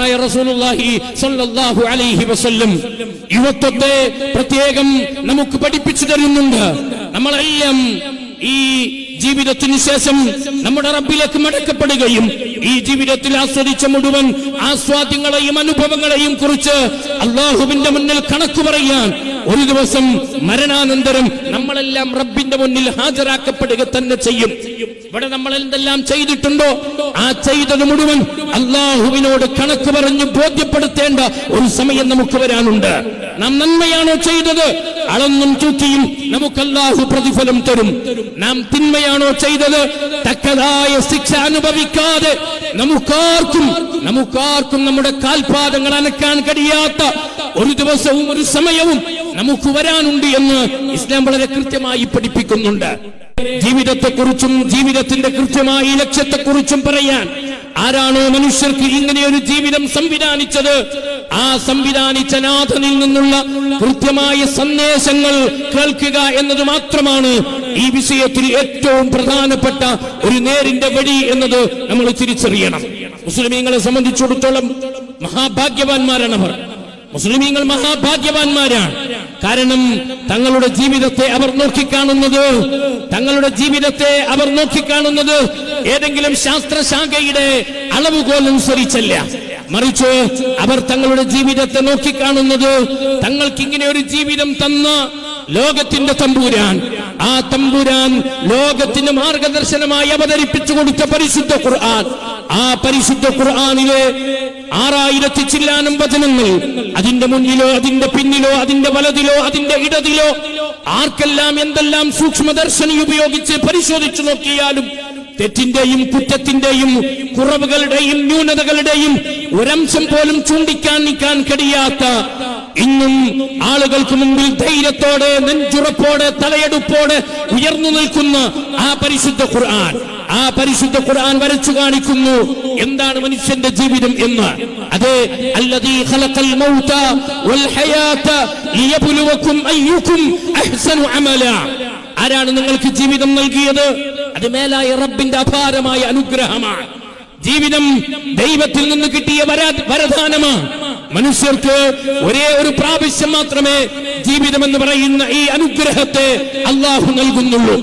മഹാനായ റസൂലുള്ളാഹി സ്വല്ലല്ലാഹു അലൈഹി വസല്ലം യുവത്വത്തെ പ്രത്യേകം നമുക്ക് പഠിപ്പിച്ചു തരുന്നുണ്ട്. നമ്മളെല്ലാം ഈ ജീവിതത്തിന് ശേഷം നമ്മുടെ റബ്ബിലേക്ക് മടക്കപ്പെടുകയും ഈ ജീവിതത്തിൽ ആസ്വദിച്ച മുഴുവൻ ആസ്വാദ്യങ്ങളെയും അനുഭവങ്ങളെയും കുറിച്ച് അല്ലാഹുവിന്റെ മുന്നിൽ കണക്ക് പറയാൻ ഒരു ദിവസം മരണാനന്തരം നമ്മളെല്ലാം റബ്ബിന്റെ മുന്നിൽ ഹാജരാക്കപ്പെടുക തന്നെ ചെയ്യും. ഇവിടെ നമ്മൾ എന്തെല്ലാം ചെയ്തിട്ടുണ്ടോ ആ ചെയ്തത് മുഴുവൻ അല്ലാഹുവിനോട് കണക്ക് പറഞ്ഞ് ബോധ്യപ്പെടുത്തേണ്ട ഒരു സമയം നമുക്ക് വരാനുണ്ട്. നാം നന്മയാണോ ചെയ്തത്, അളന്നും തൂക്കിയും നമുക്ക് അല്ലാഹു പ്രതിഫലം തരും. നാം തിന്മയാണോ ചെയ്തത്, തക്കതായ ശിക്ഷ അനുഭവിക്കാതെ നമുക്കാർക്കും നമ്മുടെ കാൽപാദങ്ങൾ അനക്കാൻ കഴിയാത്ത ഒരു ദിവസവും ഒരു സമയവും നമുക്ക് വരാനുണ്ട് എന്ന് ഇസ്ലാം വളരെ കൃത്യമായി പഠിപ്പിക്കുന്നുണ്ട്. ജീവിതത്തെക്കുറിച്ചും ജീവിതത്തിന്റെ കൃത്യമായ ലക്ഷ്യത്തെക്കുറിച്ചും പറയാൻ ആരാണോ മനുഷ്യർക്ക് ഇങ്ങനെ ഒരു ജീവിതം സംവിധാനിച്ചത്, ആ സംവിധാനിച്ച നാഥനിൽ നിന്നുള്ള കൃത്യമായ സന്ദേശങ്ങൾ കേൾക്കുക എന്നത് മാത്രമാണ് ഈ വിഷയത്തിൽ ഏറ്റവും പ്രധാനപ്പെട്ട ഒരു നേരിന്റെ വഴി എന്നത് നമ്മൾ തിരിച്ചറിയണം. മുസ്ലിമീങ്ങളെ സംബന്ധിച്ചിടത്തോളം മഹാഭാഗ്യവാന്മാരാണ് അവർ. മുസ്ലിമീങ്ങൾ മഹാഭാഗ്യവാന്മാരാണ്. കാരണം തങ്ങളുടെ ജീവിതത്തെ അവർ നോക്കിക്കാണുന്നത് ഏതെങ്കിലും ശാസ്ത്രശാഖയുടെ അളവുകോൽ അനുസരിച്ചല്ല, മറിച്ച് അവർ തങ്ങളുടെ ജീവിതത്തെ നോക്കിക്കാണുന്നത് തങ്ങൾക്ക് ഇങ്ങനെ ഒരു ജീവിതം തന്ന ലോകത്തിന്റെ തമ്പുരാൻ, ആ തമ്പുരാൻ ലോകത്തിന് മാർഗദർശനമായി അവതരിപ്പിച്ചു കൊടുത്ത പരിശുദ്ധ ഖുർആൻ, ആ പരിശുദ്ധ ഖുർആനിലെ 6000 ചില്ലാനം വചനങ്ങൾ അതിന്റെ മുന്നിലോ അതിന്റെ പിന്നിലോ അതിന്റെ വലതിലോ അതിന്റെ ഇടതിലോ ആർക്കെല്ലാം എന്തെല്ലാം സൂക്ഷ്മദർശനി ഉപയോഗിച്ച് പരിശോധിച്ചു നോക്കിയാലും തെറ്റിന്റെയും കുറ്റത്തിന്റെയും കുറവുകളുടെയും ന്യൂനതകളുടെയും ഒരംശം പോലും ചൂണ്ടിക്കാണിക്കാൻ കഴിയാത്ത, ഇന്നും ആളുകൾക്ക് മുമ്പിൽ ധൈര്യത്തോടെ നെഞ്ചുറപ്പോടെ തലയെടുപ്പോടെ ഉയർന്നു നിൽക്കുന്ന ആ പരിശുദ്ധ ഖുർആൻ വരച്ചു കാണിക്കുന്നു എന്താണ് മനുഷ്യന്റെ ജീവിതം എന്ന്. അതെ, അല്ലദീ ഖലഖൽ മൗത വൽ ഹയാത ലിയബ്ലുവകും അയ്യുകും അഹ്സനു അമല. ആരാണ് നിങ്ങൾക്ക് ജീവിതം നൽകിയത്? അത് മേലായ റബ്ബിന്റെ അപാരമായ അനുഗ്രഹമാണ്. ജീവിതം ദൈവത്തിൽ നിന്ന് കിട്ടിയ വരദാനമാണ്. മനുഷ്യർക്ക് ഒരേ ഒരു പ്രാവശ്യം മാത്രമേ ജീവിതം എന്ന് പറയുന്ന ഈ അനുഗ്രഹത്തെ അല്ലാഹു നൽകുന്നുള്ളൂ.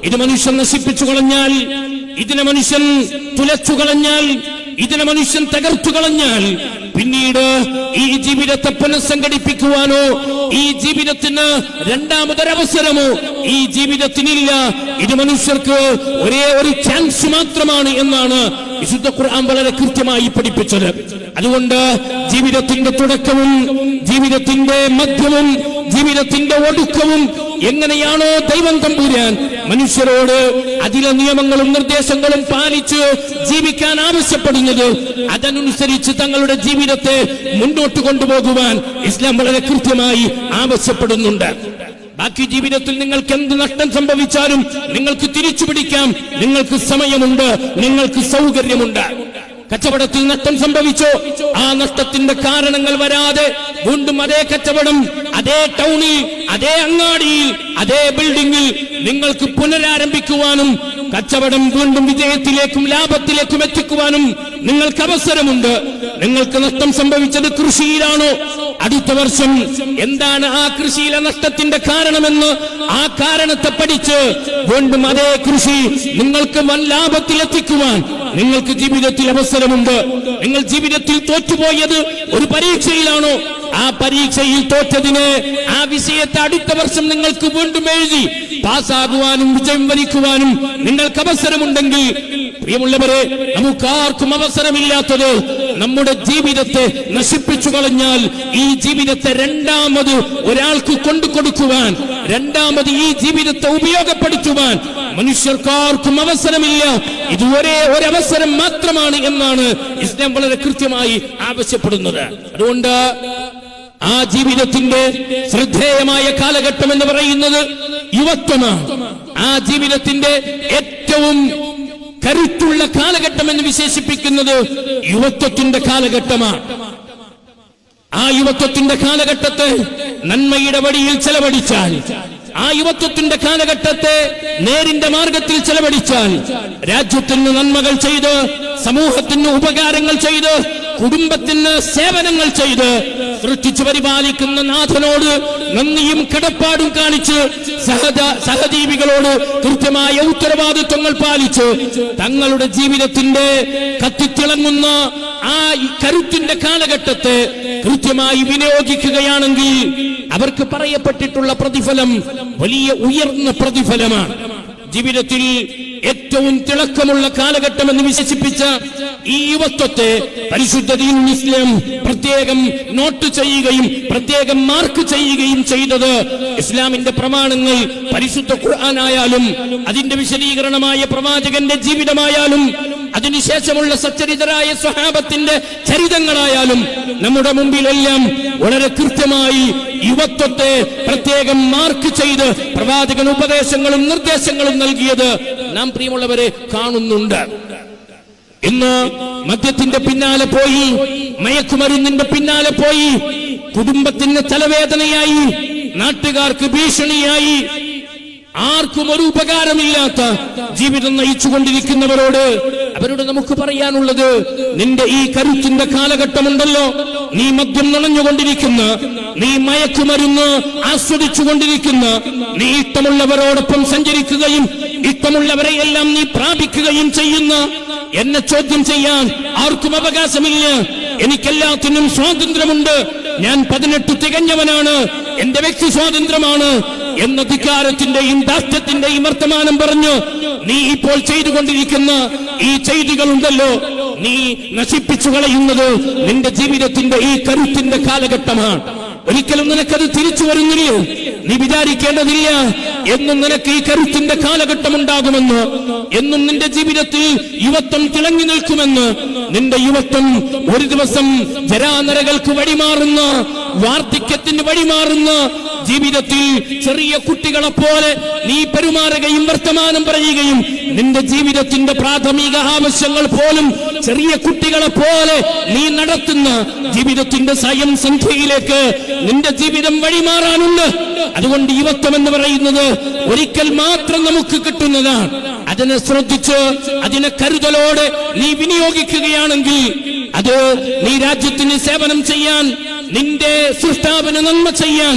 ഇത് മനുഷ്യൻ നശിപ്പിച്ചു കളഞ്ഞാൽ, ഇതിനെ മനുഷ്യൻ തുലച്ചു കളഞ്ഞാൽ, ഇതിനെ മനുഷ്യൻ തകർത്തു കളഞ്ഞാൽ പിന്നീട് ഈ ജീവിതത്തെ പുനഃസംഘടിപ്പിക്കുവാനോ ഈ ജീവിതത്തിന് രണ്ടാമതൊരവസരമോ ഈ ജീവിതത്തിനില്ല. ഇത് മനുഷ്യർക്ക് ഒരേ ഒരു ചാൻസ് മാത്രമാണ് എന്നാണ് വിശുദ്ധ ഖുർആൻ വളരെ കൃത്യമായി പഠിപ്പിച്ചത്. അതുകൊണ്ട് ജീവിതത്തിന്റെ തുടക്കവും ജീവിതത്തിന്റെ മധ്യവും ജീവിതത്തിന്റെ ഒടുക്കവും എങ്ങനെയാണോ ദൈവം തമ്പുരാൻ മനുഷ്യരോട് അതിലെ നിയമങ്ങളും നിർദ്ദേശങ്ങളും പാലിച്ച് ജീവിക്കാൻ ആവശ്യപ്പെടുന്നത്, അതനുസരിച്ച് തങ്ങളുടെ ജീവിതത്തെ മുന്നോട്ട് കൊണ്ടുപോകുവാൻ ഇസ്ലാം വളരെ കൃത്യമായി ആവശ്യപ്പെടുന്നുണ്ട്. ബാക്കി ജീവിതത്തിൽ നിങ്ങൾക്ക് എന്ത് നഷ്ടം സംഭവിച്ചാലും നിങ്ങൾക്ക് തിരിച്ചു പിടിക്കാം. നിങ്ങൾക്ക് സമയമുണ്ട്, നിങ്ങൾക്ക് സൗകര്യമുണ്ട്. കച്ചവടത്തിൽ നഷ്ടം സംഭവിച്ചോ, ആ നഷ്ടത്തിന്റെ കാരണങ്ങൾ വരാതെ വീണ്ടും അതേ കച്ചവടം, അതേ ടൗണിൽ, അതേ അങ്ങാടിയിൽ, അതേ ബിൽഡിംഗിൽ നിങ്ങൾക്ക് പുനരാരംഭിക്കുവാനും കച്ചവടം വീണ്ടും വിജയത്തിലേക്കും ലാഭത്തിലേക്കും എത്തിക്കുവാനും നിങ്ങൾക്ക് അവസരമുണ്ട്. നിങ്ങൾക്ക് നഷ്ടം സംഭവിച്ചത് കൃഷിയിലാണോ? അടുത്ത വർഷം എന്താണ് ആ കൃഷിയിലെ നഷ്ടത്തിന്റെ കാരണമെന്ന് ആ കാരണത്തെ പഠിച്ച് വീണ്ടും അതേ കൃഷി നിങ്ങൾക്ക് വൻ ലാഭത്തിലെത്തിക്കുവാൻ നിങ്ങൾക്ക് ജീവിതത്തിൽ അവസരമുണ്ട്. നിങ്ങൾ ജീവിതത്തിൽ തോറ്റുപോയത് ഒരു പരീക്ഷയിലാണോ? ആ പരീക്ഷയിൽ തോറ്റതിന് ആ വിഷയത്തെ അടുത്ത വർഷം നിങ്ങൾക്ക് വീണ്ടും എഴുതി പാസ്സാകുവാനും വിജയം വരിക്കുവാനും നിങ്ങൾക്ക് അവസരമുണ്ടെങ്കിൽ, പ്രിയമുള്ളവരെ, നമുക്കാർക്കും അവസരമില്ലാത്തത് നമ്മുടെ ജീവിതത്തെ നശിപ്പിച്ചു കളഞ്ഞാൽ ഈ ജീവിതത്തെ രണ്ടാമത് ഒരാൾക്ക് കൊണ്ടുകൊടുക്കുവാൻ, രണ്ടാമത് ഈ ജീവിതത്തെ ഉപയോഗപ്പെടുത്തുവാൻ മനുഷ്യർക്കാർക്കും അവസരമില്ല. ഇത് ഒരേ ഒരവസരം മാത്രമാണ് എന്നാണ് ഇസ്ലാം വളരെ കൃത്യമായി ആവശ്യപ്പെടുന്നത്. അതുകൊണ്ട് ആ ജീവിതത്തിന്റെ ശ്രദ്ധേയമായ കാലഘട്ടം എന്ന് പറയുന്നത് യുവത്വമാണ്. ആ ജീവിതത്തിന്റെ ഏറ്റവും കരുത്തുള്ള കാലഘട്ടം എന്ന് വിശേഷിപ്പിക്കുന്നത് യുവത്വത്തിന്റെ കാലഘട്ടമാണ്. ആ യുവത്വത്തിന്റെ കാലഘട്ടത്തെ നന്മയുടെ വഴിയിൽ ചെലവഴിച്ചാൽ, ആ യുവത്വത്തിന്റെ കാലഘട്ടത്തെ നേരിന്റെ മാർഗത്തിൽ ചെലവഴിച്ചാൽ, രാജ്യത്തിന് നന്മകൾ ചെയ്ത് സമൂഹത്തിന് ഉപകാരങ്ങൾ ചെയ്ത് കുടുംബത്തിന് സേവനങ്ങൾ ചെയ്ത് സൃഷ്ടിച്ചു പരിപാലിക്കുന്ന നാഥനോട് നന്ദിയും കടപ്പാടും കാണിച്ച് സഹജീവികളോട് കൃത്യമായ ഉത്തരവാദിത്വങ്ങൾ പാലിച്ച് തങ്ങളുടെ ജീവിതത്തിന്റെ കത്തിത്തിളങ്ങുന്ന ആ കരുത്തിന്റെ കാലഘട്ടത്തെ കൃത്യമായി വിനിയോഗിക്കുകയാണെങ്കിൽ അവർക്ക് പറയപ്പെട്ടിട്ടുള്ള പ്രതിഫലം വലിയ ഉയർന്ന പ്രതിഫലമാണ്. ജീവിതത്തിൽ ഏറ്റവും തിളക്കമുള്ള കാലഘട്ടം എന്ന് വിശേഷിപ്പിച്ച ഈ യുവത്വത്തെ പരിശുദ്ധ ദീൻ ഇസ്ലാം പ്രത്യേകം നോട്ട് ചെയ്യുകയും പ്രത്യേകം മാർക്ക് ചെയ്യുകയും ചെയ്തത് ഇസ്ലാമിന്റെ പ്രമാണങ്ങൾ പരിശുദ്ധ ഖുർആനായാലും അതിന്റെ വിശദീകരണമായ പ്രവാചകന്റെ ജീവിതമായാലും അതിനുശേഷമുള്ള സച്ചരിതരായ സ്വഹാബത്തിന്റെ ചരിതങ്ങളായാലും നമ്മുടെ മുമ്പിലെല്ലാം വളരെ കൃത്യമായി യുവത്വത്തെ പ്രത്യേകം മാർക്ക് ചെയ്ത് പ്രവാചകൻ ഉപദേശങ്ങളും നിർദ്ദേശങ്ങളും നൽകിയത് നാം പ്രിയമുള്ളവരെ കാണുന്നുണ്ട്. ഇന്ന് മദ്യത്തിന്റെ പിന്നാലെ പോയി, മയക്കുമരുന്നിന്റെ പിന്നാലെ പോയി, കുടുംബത്തിന് തലവേദനയായി, നാട്ടുകാർക്ക് ഭീഷണിയായി, ആർക്കും ഒരു ഉപകാരമില്ലാത്ത ജീവിതം നയിച്ചുകൊണ്ടിരിക്കുന്നവരോട് അവരോട് നമുക്ക് പറയാനുള്ളത്, നിന്റെ ഈ കരുത്തിന്റെ കാലഘട്ടമുണ്ടല്ലോ, നീ മദ്യം നുണഞ്ഞുകൊണ്ടിരിക്കുന്ന, നീ മയക്കുമരുന്ന് ആസ്വദിച്ചുകൊണ്ടിരിക്കുന്ന, നീ ഇഷ്ടമുള്ളവരോടൊപ്പം സഞ്ചരിക്കുകയും ഇഷ്ടമുള്ളവരെ എല്ലാം നീ പ്രാപിക്കുകയും ചെയ്യുന്ന, എന്നെ ചോദ്യം ചെയ്യാൻ ആർക്കും അവകാശമില്ല, എനിക്കെല്ലാത്തിനും സ്വാതന്ത്ര്യമുണ്ട്, ഞാൻ 18 തികഞ്ഞവനാണ്, എന്റെ വ്യക്തി സ്വാതന്ത്ര്യമാണ് എന്ന ധിക്കാരത്തിന്റെയും ദാസ്യത്തിന്റെയും വർത്തമാനം പറഞ്ഞു നീ ഇപ്പോൾ ചെയ്തുകൊണ്ടിരിക്കുന്ന ഈ ചെയ്തികളുണ്ടല്ലോ, നീ നശിപ്പിച്ചു കളയുന്നത് നിന്റെ ജീവിതത്തിന്റെ ഈ കരുത്തിന്റെ കാലഘട്ടമാണ്. ഒരിക്കലും നിനക്കത് തിരിച്ചു വരുന്നില്ല, നീ വിചാരിക്കേണ്ടതില്ല. എന്നും നിനക്ക് ഈ കരുത്തിന്റെ കാലഘട്ടം ഉണ്ടാകുമെന്ന്, എന്നും നിന്റെ ജീവിതത്തിൽ യുവത്വം തിളങ്ങി നിൽക്കുമെന്ന്, നിന്റെ യുവത്വം ഒരു ദിവസം ജരാനരകൾക്ക് വഴിമാറുന്ന, വാർദ്ധക്യത്തിന് വഴിമാറുന്ന ജീവിതത്തിൽ ചെറിയ കുട്ടികളെ പോലെ നീ പെരുമാറുകയും വർത്തമാനം പറയുകയും നിന്റെ ജീവിതത്തിന്റെ പ്രാഥമിക ആവശ്യങ്ങൾ പോലും ചെറിയ കുട്ടികളെ പോലെ നീ നടത്തുന്ന ജീവിതത്തിന്റെ സ്വയം സംഖ്യയിലേക്ക് നിന്റെ ജീവിതം വഴിമാറാനുണ്ട്. അതുകൊണ്ട് യുവത്വം എന്ന് പറയുന്നത് ഒരിക്കൽ മാത്രം നമുക്ക് കിട്ടുന്നതാണ്. അതിനെ ശ്രദ്ധിച്ച് അതിനെ കരുതലോടെ നീ വിനിയോഗിക്കുകയാണെങ്കിൽ അത് നീ രാജ്യത്തിന് സേവനം ചെയ്യാൻ, നിന്റെ സൃഷ്ടാവിന് നന്മ ചെയ്യാൻ,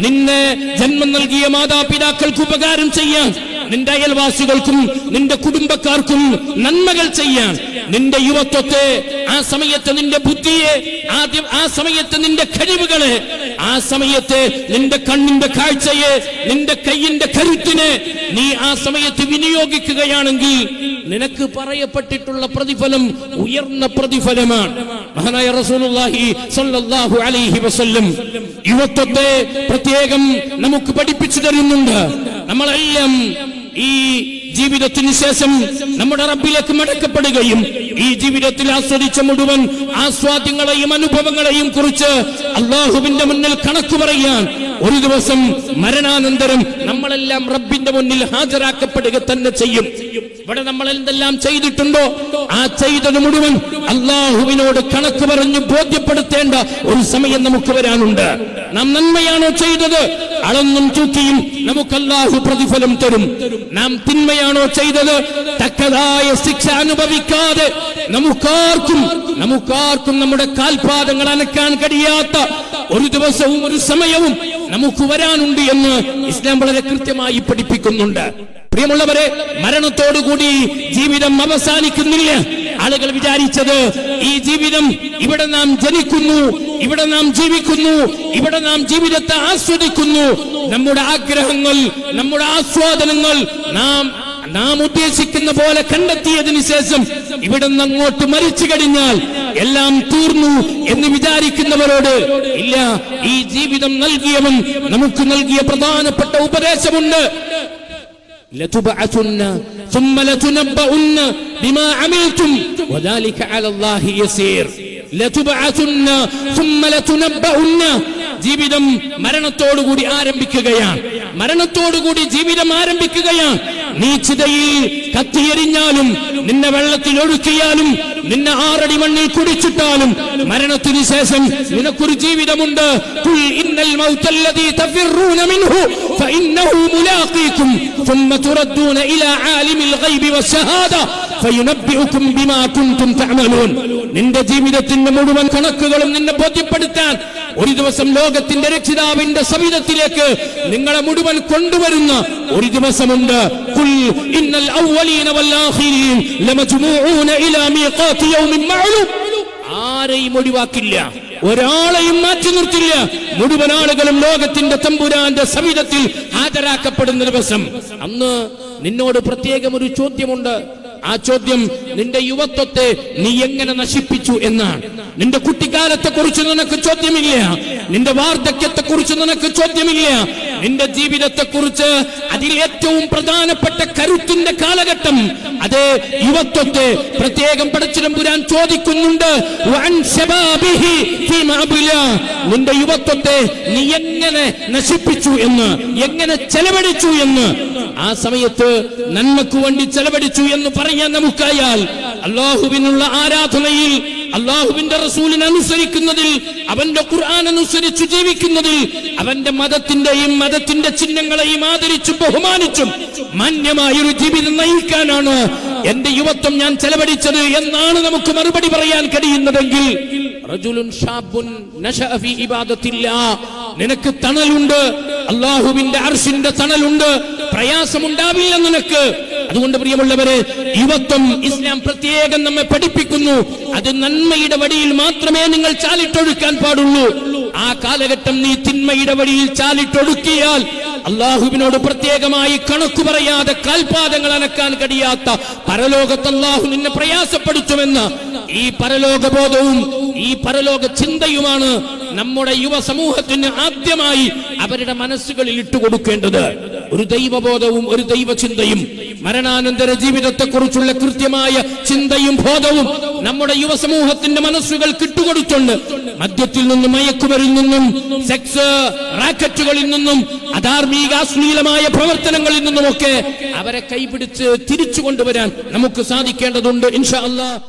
നിന്നെ ജന്മം നൽകിയ മാതാപിതാക്കൾക്ക് ഉപകാരം ചെയ്യാൻ, നിന്റെ അയൽവാസികൾക്കും നിന്റെ കുടുംബക്കാർക്കും നന്മകൾ ചെയ്യാൻ, നിന്റെ യുവത്വത്തെ, ആ സമയത്ത് നിന്റെ ബുദ്ധിയെ, ആദ്യം ആ സമയത്ത് നിന്റെ കഴിവുകളെ, ആ സമയത്ത് നിന്റെ കണ്ണിന്റെ കാഴ്ചയെ, നിന്റെ കയ്യിന്റെ കരുത്തിനെ നീ ആ സമയത്ത് വിനിയോഗിക്കുകയാണെങ്കിൽ നിനക്ക് പറയപ്പെട്ടിട്ടുള്ള പ്രതിഫലം ഉയർന്ന പ്രതിഫലമാണ്. മഹാനായ റസൂലുള്ളാഹി സ്വല്ലല്ലാഹു അലൈഹി വസല്ലം യുവത്വത്തെ പ്രത്യേകം നമുക്ക് പഠിപ്പിച്ചു തരുന്നുണ്ട്. നമ്മളെല്ലാം ഈ ജീവിതത്തിന് ശേഷം നമ്മുടെ റബ്ബിലേക്ക് മടക്കപ്പെടുകയും ഈ ജീവിതത്തിൽ ആസ്വദിച്ച മുഴുവൻ ആസ്വാദ്യങ്ങളെയും അനുഭവങ്ങളെയും കുറിച്ച് അല്ലാഹുവിന്റെ മുന്നിൽ കണക്ക് പറയാൻ ഒരു ദിവസം മരണാനന്തരം നമ്മളെല്ലാം റബ്ബിന്റെ മുന്നിൽ ഹാജരാക്കപ്പെടുക തന്നെ ചെയ്യും. ഇവിടെ നമ്മൾ എന്തെല്ലാം ചെയ്തിട്ടുണ്ടോ ആ ചെയ്തത് മുഴുവൻ അല്ലാഹുവിനോട് കണക്ക് പറഞ്ഞ് ബോധ്യപ്പെടുത്തേണ്ട ഒരു സമയം നമുക്ക് വരാനുണ്ട്. നാം നന്മയാണോ ചെയ്തത്, അളന്നും തൂക്കിയും നമുക്ക് അല്ലാഹു പ്രതിഫലം തരും. നാം തിന്മയാണോ ചെയ്തത്, തക്കതായ ശിക്ഷ അനുഭവിക്കാതെ നമുക്കാർക്കും നമ്മുടെ കാൽപാദങ്ങൾ അനക്കാൻ കഴിയാത്ത ഒരു ദിവസവും ഒരു സമയവും നമുക്ക് വരാനുണ്ട് എന്ന് ഇസ്ലാം വളരെ കൃത്യമായി പഠിപ്പിക്കുന്നുണ്ട്. പ്രിയമുള്ളവരെ, മരണത്തോടുകൂടി ജീവിതം അവസാനിക്കുന്നില്ല. ആളുകൾ വിചാരിച്ചത് ഈ ജീവിതം, ഇവിടെ നാം ജനിക്കുന്നു, ഇവിടെ നാം ജീവിക്കുന്നു, ഇവിടെ നാം ജീവിതത്തെ ആസ്വദിക്കുന്നു, നമ്മുടെ ആഗ്രഹങ്ങൾ, നമ്മുടെ ആസ്വാദനങ്ങൾ നാം ഉദ്ദേശിക്കുന്ന പോലെ കണ്ടെത്തിയതിനു ശേഷം ഇവിടെ നിന്ന് അങ്ങോട്ട് മരിച്ചു കഴിഞ്ഞാൽ എല്ലാം തീർന്നു എന്ന് വിചാരിക്കുന്നവരോട് ഇല്ല, ഈ ജീവിതം നൽകിയവൻ നമുക്ക് നൽകിയ പ്രധാനപ്പെട്ട ഉപദേശമുണ്ട്. ലതുബഅതുന്ന ثم لتنبؤن بما عملتم وذلك على الله يسير. ലതുബഅതുന്ന ثم لتنبؤن. ജീവിതം മരണത്തോടുകൂടി ആരംഭിക്കുകയാണ്. മരണത്തോടുകൂടി ജീവിതം ആരംഭിക്കുകയാണ്. നീ ചിതയിൽ കത്തിയെരിഞ്ഞാലും, നിന്നെ വെള്ളത്തിൽ ഒഴുക്കിയാലും, നിന്നെ 6 അടി മണ്ണിൽ കുടിച്ചിട്ടാലും മരണത്തിനു ശേഷം നിനക്കൊരു ജീവിതമുണ്ട്. ഖുൽ ഇന്നൽ മൗതല്ലദീ തഫിറൂന മിൻഹു ഫഇന്നഹു മുലാഖീകും ثم تردون إلى عالم الغيب والشهادة فينبئكم بما كنتم تعملون. നിന്റെ ജീവിതത്തിന്റെ മുഴുവൻ കണക്കുകളും നിന്നെ ബോധ്യപ്പെടുത്താൻ ഒരു ദിവസം ലോകത്തിന്റെ രക്ഷിതാവിന്റെ സവിധത്തിലേക്ക് നിങ്ങളെ മുഴുവൻ കൊണ്ടുവരുന്ന ഒരു ദിവസമുണ്ട്. ഖുൽ ഇന്നൽ അവ്വലീന വൽ ആഖിരീൻ ലമജ്മൂഊന ഇലാ മീഖാതി യൗമിൻ മഅലൂം. ആരെയും ഒഴിവാക്കില്ല, ഒരാളെയും മാറ്റി നിർത്തില്ല. മുഴുവൻ ആളുകളും ലോകത്തിന്റെ തമ്പുരാന്റെ സവിധത്തിൽ ഹാജരാക്കപ്പെടുന്ന ദിവസം. അന്ന് നിന്നോട് പ്രത്യേകം ഒരു ചോദ്യമുണ്ട്. ആ ചോദ്യം നിന്റെ യുവത്വത്തെ നീ എങ്ങനെ നശിപ്പിച്ചു എന്നാണ്. നിന്റെ കുട്ടിക്കാലത്തെ കുറിച്ച് നിനക്ക് ചോദ്യമില്ല, നിന്റെ വാർദ്ധക്യത്തെ കുറിച്ച് നിനക്ക് ചോദ്യമില്ല, നിന്റെ ജീവിതത്തെ കുറിച്ച് അതിൽ ഏറ്റവും പ്രധാനപ്പെട്ട കരുത്തിന്റെ കാലഘട്ടം, അതേ യുവത്വത്തെ പ്രത്യേകം പടച്ചിതമ്പുരാൻ ചോദിക്കുന്നുണ്ട്. നിന്റെ യുവത്വത്തെ നീ എങ്ങനെ നശിപ്പിച്ചു എന്ന്, എങ്ങനെ ചെലവഴിച്ചു എന്ന്. ആ സമയത്ത് നന്മക്ക് വേണ്ടി ചെലവഴിച്ചു എന്ന് പറയാൻ നമുക്കായാൽ, അല്ലാഹുവിനുള്ള ആരാധനയിൽ, അല്ലാഹുവിന്റെ റസൂലിനെ അനുസരിക്കുന്നതിൽ, അവന്റെ ഖുർആൻ അനുസരിച്ചു ജീവിക്കുന്നതിൽ, അവന്റെ മതത്തിന്റെയും മതത്തിന്റെ ചിഹ്നങ്ങളെയും ആദരിച്ചും ബഹുമാനിച്ചും മാന്യമായൊരു ജീവിതം നയിക്കാനാണ് എന്റെ യുവത്വം ഞാൻ ചെലവഴിച്ചത് എന്നാണ് നമുക്ക് മറുപടി പറയാൻ കഴിയുന്നതെങ്കിൽ, റജുലുൻ ഷാബുൻ നശഅ ഫീ ഇബാദത്തില്ലാഹ്, നിനക്ക് തണലുണ്ട്, അല്ലാഹുവിന്റെ അർശിന്റെ തണലുണ്ട്, പ്രയാസമുണ്ടാവില്ല നിനക്ക്. അതുകൊണ്ട് പ്രിയമുള്ളവരെ, യുവത്വം ഇസ്ലാം പ്രത്യേകം നമ്മെ പഠിപ്പിക്കുന്നു. അത് നന്മയുടെ വഴിയിൽ മാത്രമേ നിങ്ങൾ ചാലിട്ടൊഴുക്കാൻ പാടുള്ളൂ. ആ കാലഘട്ടം നീ തിന്മയുടെ വഴിയിൽ ചാലിട്ടൊഴുക്കിയാൽ അള്ളാഹുവിനോട് പ്രത്യേകമായി കണക്കു പറയാതെ കാൽപാദങ്ങൾ അനക്കാൻ കഴിയാത്ത പരലോകത്ത് അള്ളാഹു നിന്നെ പ്രയാസപ്പെടുത്തുമെന്ന് ഈ പരലോകബോധവും ഈ പരലോക ചിന്തയുമാണ് നമ്മുടെ യുവ സമൂഹത്തിന് ആദ്യമായി അവരുടെ മനസ്സുകളിൽ ഇട്ടുകൊടുക്കേണ്ടത്. ഒരു ദൈവബോധവും ഒരു ദൈവചിന്തയും മരണാനന്തര ജീവിതത്തെക്കുറിച്ചുള്ള കൃത്യമായ ചിന്തയും ബോധവും നമ്മുടെ യുവ സമൂഹത്തിന്റെ മനസ്സുകൾ കിട്ടുകൊടുത്തുണ്ട്. മദ്യത്തിൽ നിന്നും, മയക്കുമരിൽ നിന്നും, സെക്സ് റാക്കറ്റുകളിൽ നിന്നും, അധാർമിക അശ്ലീലമായ പ്രവർത്തനങ്ങളിൽ നിന്നുമൊക്കെ അവരെ കൈപിടിച്ച് തിരിച്ചു കൊണ്ടുവരാൻ നമുക്ക് സാധിക്കേണ്ടതുണ്ട് ഇൻഷാ അല്ലാഹ്.